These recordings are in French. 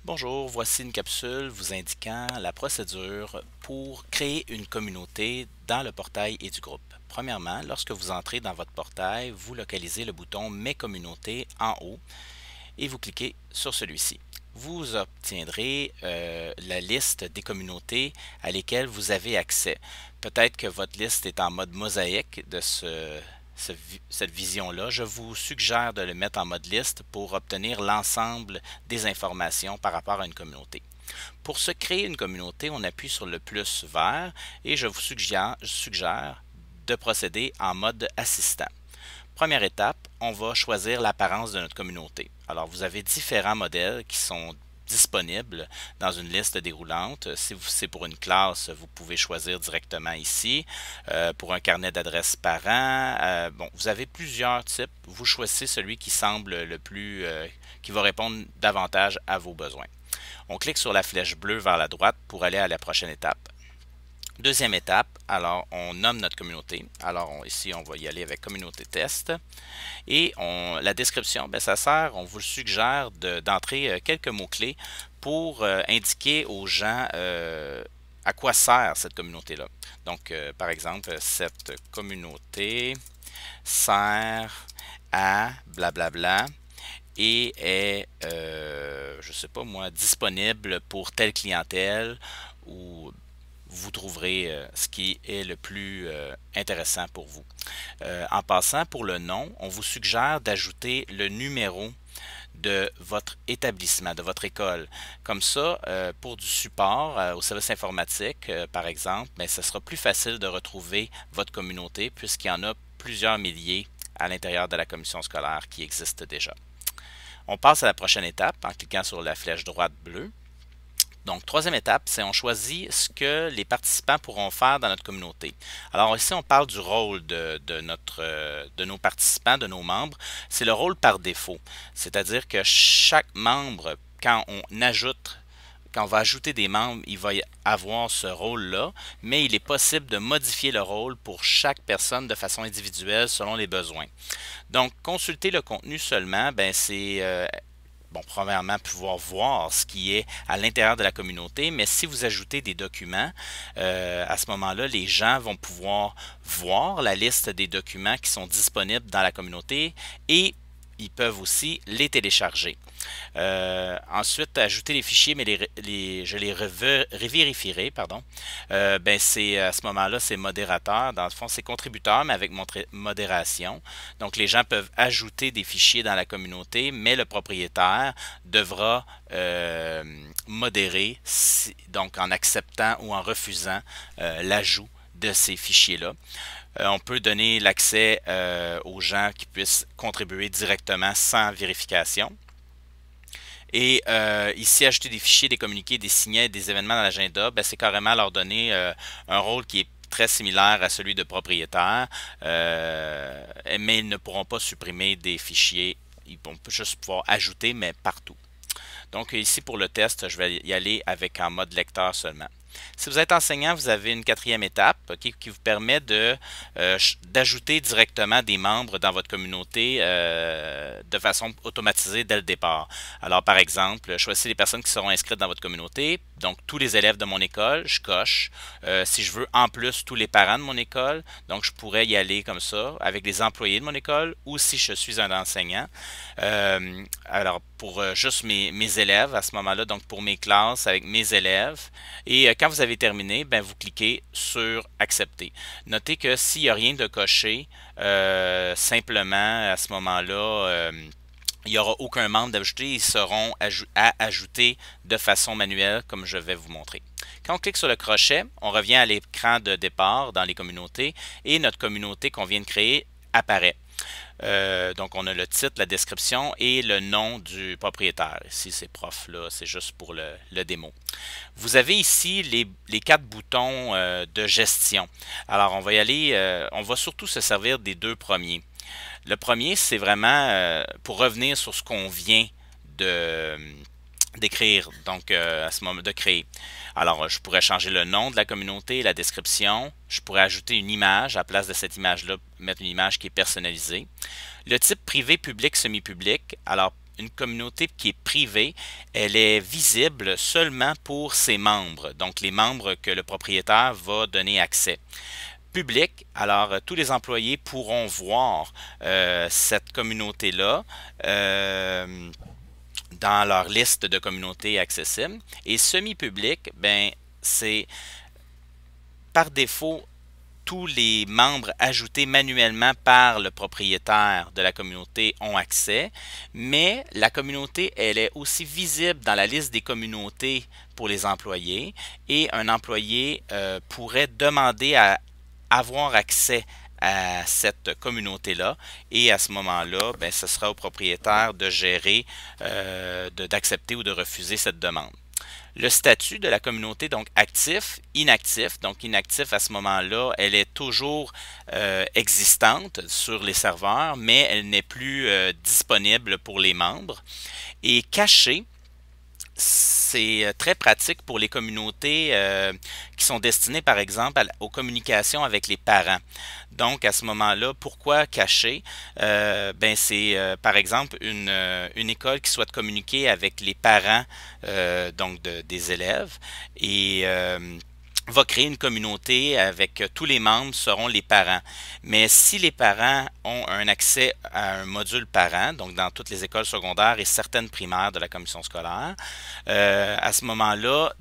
Bonjour, voici une capsule vous indiquant la procédure pour créer une communauté dans le portail et du groupe. Premièrement, lorsque vous entrez dans votre portail, vous localisez le bouton Mes communautés en haut et vous cliquez sur celui-ci. Vous obtiendrez la liste des communautés à lesquelles vous avez accès. Peut-être que votre liste est en mode mosaïque de cette vision-là. Je vous suggère de le mettre en mode liste pour obtenir l'ensemble des informations par rapport à une communauté. Pour se créer une communauté, on appuie sur le plus vert et je vous suggère de procéder en mode assistant. Première étape, on va choisir l'apparence de notre communauté. Alors, vous avez différents modèles qui sont disponibles dans une liste déroulante. Si c'est pour une classe, vous pouvez choisir directement ici. Pour un carnet d'adresses parents, bon, vous avez plusieurs types. Vous choisissez celui qui semble le plus, qui va répondre davantage à vos besoins. On clique sur la flèche bleue vers la droite pour aller à la prochaine étape. Deuxième étape, alors on nomme notre communauté. Alors ici, on va y aller avec communauté test. Et la description, ça sert, on vous suggère d'entrer quelques mots-clés pour indiquer aux gens à quoi sert cette communauté-là. Donc, par exemple, cette communauté sert à blablabla et est, je ne sais pas moi, disponible pour telle clientèle ou vous trouverez ce qui est le plus intéressant pour vous. En passant, pour le nom, on vous suggère d'ajouter le numéro de votre établissement, de votre école. Comme ça, pour du support au service informatique, par exemple, ce sera plus facile de retrouver votre communauté puisqu'il y en a plusieurs milliers à l'intérieur de la commission scolaire qui existe déjà. On passe à la prochaine étape en cliquant sur la flèche droite bleue. Donc, troisième étape, c'est on choisit ce que les participants pourront faire dans notre communauté. Alors ici, on parle du rôle de nos participants, de nos membres. C'est le rôle par défaut. C'est-à-dire que chaque membre, quand on va ajouter des membres, il va y avoir ce rôle-là, mais il est possible de modifier le rôle pour chaque personne de façon individuelle selon les besoins. Donc, consulter le contenu seulement, c'est bon, premièrement, pouvoir voir ce qui est à l'intérieur de la communauté, mais si vous ajoutez des documents, à ce moment-là, les gens vont pouvoir voir la liste des documents qui sont disponibles dans la communauté et ils peuvent aussi les télécharger. Ensuite, ajouter les fichiers, mais je les revérifierai, pardon. C'est à ce moment-là, c'est modérateur. Dans le fond, c'est contributeur, mais avec modération. Donc, les gens peuvent ajouter des fichiers dans la communauté, mais le propriétaire devra modérer, donc en acceptant ou en refusant l'ajout de ces fichiers-là. On peut donner l'accès aux gens qui puissent contribuer directement sans vérification. Et ici, ajouter des fichiers, des communiqués, des signets, des événements dans l'agenda, c'est carrément leur donner un rôle qui est très similaire à celui de propriétaire, mais ils ne pourront pas supprimer des fichiers. Ils vont juste pouvoir ajouter, mais partout. Donc ici, pour le test, je vais y aller avec en mode lecteur seulement. Si vous êtes enseignant, vous avez une quatrième étape qui vous permet d'ajouter directement des membres dans votre communauté de façon automatisée dès le départ. Alors, par exemple, choisissez les personnes qui seront inscrites dans votre communauté. Donc, tous les élèves de mon école, je coche. Si je veux en plus tous les parents de mon école, donc je pourrais y aller comme ça avec les employés de mon école ou si je suis un enseignant. Alors, pour juste mes élèves à ce moment-là, donc pour mes classes avec mes élèves. Et quand vous avez terminé, vous cliquez sur Accepter. Notez que s'il n'y a rien de coché, simplement à ce moment-là, il n'y aura aucun membre d'ajouter, ils seront à ajouter de façon manuelle comme je vais vous montrer. Quand on clique sur le crochet, on revient à l'écran de départ dans les communautés et notre communauté qu'on vient de créer apparaît. Donc, on a le titre, la description et le nom du propriétaire. Ici, c'est prof, là, c'est juste pour le démo. Vous avez ici les 4 boutons de gestion. Alors, on va y aller, on va surtout se servir des 2 premiers. Le premier, c'est vraiment pour revenir sur ce qu'on vient d'écrire, donc à ce moment de créer. Alors, je pourrais changer le nom de la communauté, la description. Je pourrais ajouter une image à la place de cette image-là, mettre une image qui est personnalisée. Le type privé, public, semi-public. Alors, une communauté qui est privée, elle est visible seulement pour ses membres, donc les membres que le propriétaire va donner accès. Public, alors tous les employés pourront voir cette communauté-là dans leur liste de communautés accessibles. Et semi-public, ben, c'est par défaut tous les membres ajoutés manuellement par le propriétaire de la communauté ont accès, mais la communauté, elle est aussi visible dans la liste des communautés pour les employés et un employé pourrait demander à avoir accès à cette communauté-là et à ce moment-là, ben, ce sera au propriétaire de gérer, d'accepter ou de refuser cette demande. Le statut de la communauté, donc actif, inactif. Donc inactif à ce moment-là, elle est toujours existante sur les serveurs, mais elle n'est plus disponible pour les membres. Et caché, c'est très pratique pour les communautés qui sont destinées, par exemple, aux communications avec les parents. Donc, à ce moment-là, pourquoi cacher? Ben, c'est, par exemple, une école qui souhaite communiquer avec les parents donc des élèves et va créer une communauté avec tous les membres seront les parents. Mais si les parents ont un accès à un module parent, donc dans toutes les écoles secondaires et certaines primaires de la commission scolaire, à ce moment-là,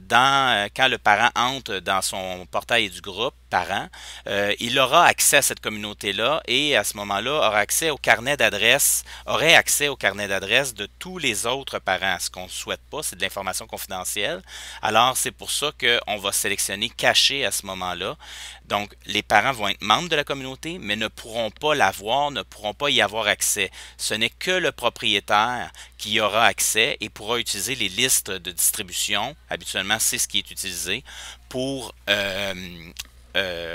quand le parent entre dans son portail du groupe parent, il aura accès à cette communauté-là et à ce moment-là aura accès au carnet d'adresses, aurait accès au carnet d'adresses de tous les autres parents. Ce qu'on ne souhaite pas, c'est de l'information confidentielle. Alors, c'est pour ça qu'on va sélectionner caché à ce moment-là. Donc, les parents vont être membres de la communauté, mais ne pourront pas l'avoir, ne pourront pas y avoir accès. Ce n'est que le propriétaire qui y aura accès et pourra utiliser les listes de distribution. Habituellement, c'est ce qui est utilisé pour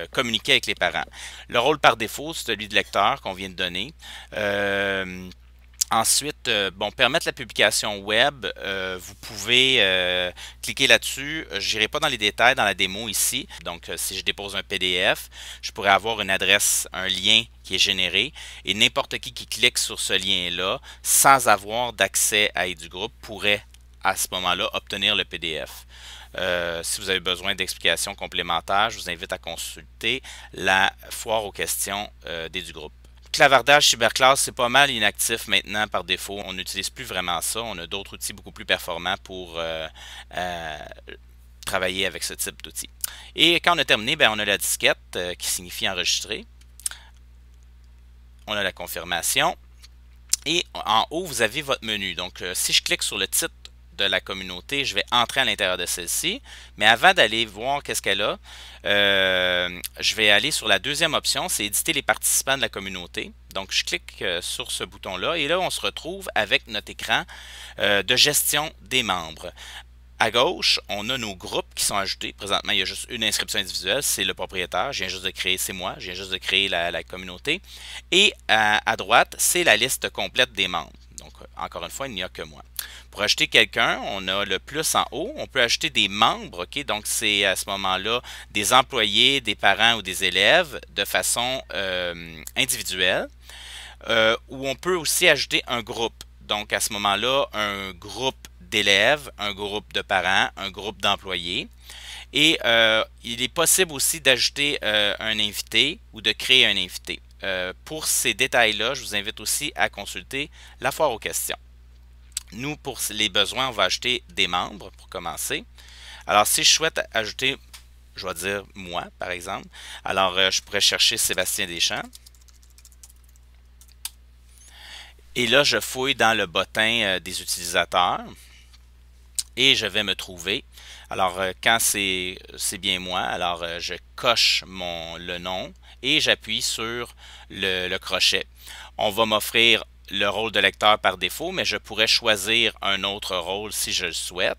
communiquer avec les parents. Le rôle par défaut, c'est celui de lecteur qu'on vient de donner. Ensuite, bon, permettre la publication web, vous pouvez cliquer là-dessus. Je n'irai pas dans les détails dans la démo ici. Donc, si je dépose un PDF, je pourrais avoir une adresse, un lien qui est généré et n'importe qui clique sur ce lien-là sans avoir d'accès à EduGroup pourrait à ce moment-là obtenir le PDF. Si vous avez besoin d'explications complémentaires, je vous invite à consulter la foire aux questions d'EduGroup. Clavardage cyberclass, c'est pas mal inactif maintenant par défaut. On n'utilise plus vraiment ça. On a d'autres outils beaucoup plus performants pour travailler avec ce type d'outils. Et quand on a terminé, ben, on a la disquette qui signifie enregistrer. On a la confirmation. Et en haut, vous avez votre menu. Donc, si je clique sur le titre de la communauté, je vais entrer à l'intérieur de celle-ci. Mais avant d'aller voir qu'est-ce qu'elle a, je vais aller sur la deuxième option, c'est éditer les participants de la communauté. Donc, je clique sur ce bouton-là et là, on se retrouve avec notre écran de gestion des membres. À gauche, on a nos groupes qui sont ajoutés. Présentement, il y a juste une inscription individuelle, c'est le propriétaire. Je viens juste de créer, c'est moi, je viens juste de créer la communauté. Et à droite, c'est la liste complète des membres. Donc, encore une fois, il n'y a que moi. Pour ajouter quelqu'un, on a le plus en haut. On peut ajouter des membres, ok? Donc, c'est à ce moment-là des employés, des parents ou des élèves de façon individuelle. Ou on peut aussi ajouter un groupe. Donc, à ce moment-là, un groupe d'élèves, un groupe de parents, un groupe d'employés. Et il est possible aussi d'ajouter un invité ou de créer un invité. Pour ces détails-là, je vous invite aussi à consulter la foire aux questions. Nous, pour les besoins, on va ajouter des membres pour commencer. Alors, si je souhaite ajouter, je vais dire moi, par exemple. Alors, je pourrais chercher Sébastien Deschamps. Et là, je fouille dans le bottin des utilisateurs. Et je vais me trouver. Alors, quand c'est bien moi, alors je coche le nom et j'appuie sur le crochet. On va m'offrir le rôle de lecteur par défaut, mais je pourrais choisir un autre rôle si je le souhaite.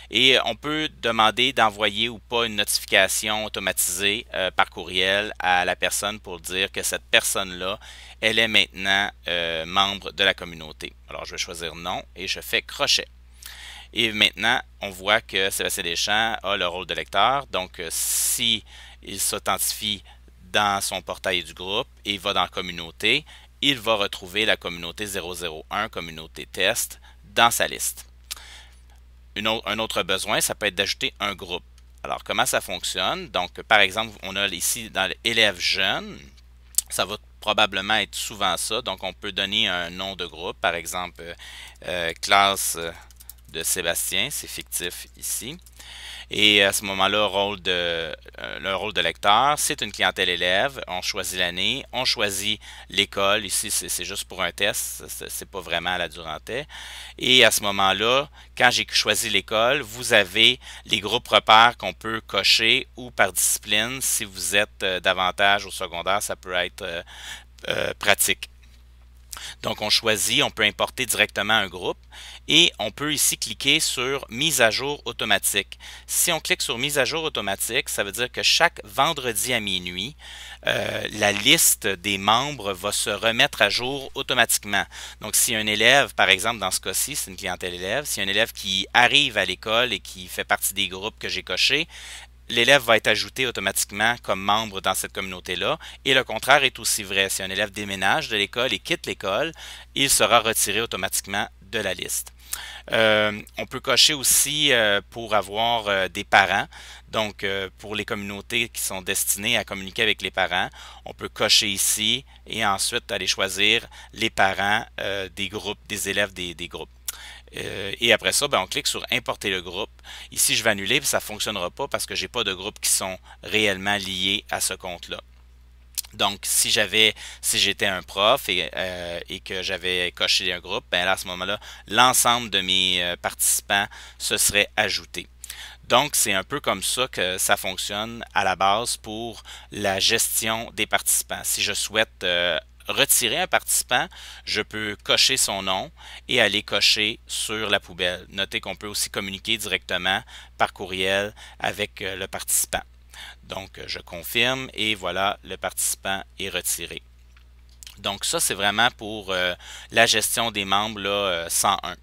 Et on peut demander d'envoyer ou pas une notification automatisée par courriel à la personne pour dire que cette personne-là, elle est maintenant membre de la communauté. Alors, je vais choisir non et je fais crochet. Et maintenant, on voit que Sébastien Deschamps a le rôle de lecteur. Donc, si il s'authentifie dans son portail du groupe et va dans la communauté, il va retrouver la communauté 001, communauté test, dans sa liste. Un autre besoin, ça peut être d'ajouter un groupe. Alors, comment ça fonctionne? Donc, par exemple, on a ici dans l'élève jeune, ça va probablement être souvent ça. Donc, on peut donner un nom de groupe, par exemple, classe de Sébastien, c'est fictif ici. Et à ce moment-là, le rôle de lecteur, c'est une clientèle élève. On choisit l'année, on choisit l'école. Ici, c'est juste pour un test, c'est pas vraiment à la Durantais. Et à ce moment-là, quand j'ai choisi l'école, vous avez les groupes repères qu'on peut cocher ou par discipline. Si vous êtes davantage au secondaire, ça peut être pratique. Donc, on choisit, on peut importer directement un groupe et on peut ici cliquer sur mise à jour automatique. Si on clique sur mise à jour automatique, ça veut dire que chaque vendredi à minuit, la liste des membres va se remettre à jour automatiquement. Donc, si un élève, par exemple, dans ce cas-ci, c'est une clientèle élève, si un élève qui arrive à l'école et qui fait partie des groupes que j'ai cochés, l'élève va être ajouté automatiquement comme membre dans cette communauté-là. Et le contraire est aussi vrai. Si un élève déménage de l'école et quitte l'école, il sera retiré automatiquement de la liste. On peut cocher aussi pour avoir des parents. Donc, pour les communautés qui sont destinées à communiquer avec les parents, on peut cocher ici et ensuite aller choisir les parents des groupes, des élèves des groupes. Et après ça, on clique sur importer le groupe. Ici, je vais annuler, puis ça ne fonctionnera pas parce que je n'ai pas de groupes qui sont réellement liés à ce compte-là. Donc, si j'étais un prof et que j'avais coché un groupe, là, à ce moment-là, l'ensemble de mes participants se serait ajouté. Donc, c'est un peu comme ça que ça fonctionne à la base pour la gestion des participants. Si je souhaite retirer un participant, je peux cocher son nom et aller cocher sur la poubelle. Notez qu'on peut aussi communiquer directement par courriel avec le participant. Donc, je confirme et voilà, le participant est retiré. Donc, ça, c'est vraiment pour la gestion des membres là, 101.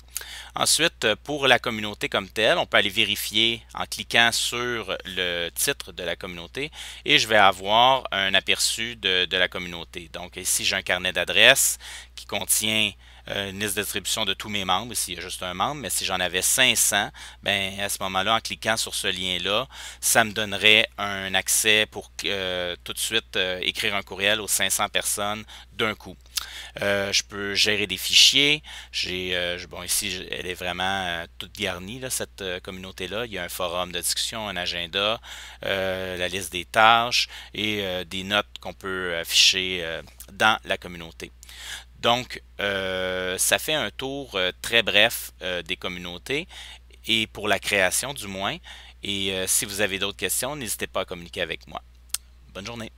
Ensuite, pour la communauté comme telle, on peut aller vérifier en cliquant sur le titre de la communauté et je vais avoir un aperçu de la communauté. Donc ici, j'ai un carnet d'adresses qui contient une liste de distribution de tous mes membres. Ici, il y a juste un membre, mais si j'en avais 500, à ce moment-là, en cliquant sur ce lien-là, ça me donnerait un accès pour tout de suite écrire un courriel aux 500 personnes d'un coup. Je peux gérer des fichiers. Ici, elle est vraiment toute garnie, là, cette communauté-là. Il y a un forum de discussion, un agenda, la liste des tâches et des notes qu'on peut afficher dans la communauté. Donc, ça fait un tour très bref des communautés et pour la création du moins. Et si vous avez d'autres questions, n'hésitez pas à communiquer avec moi. Bonne journée.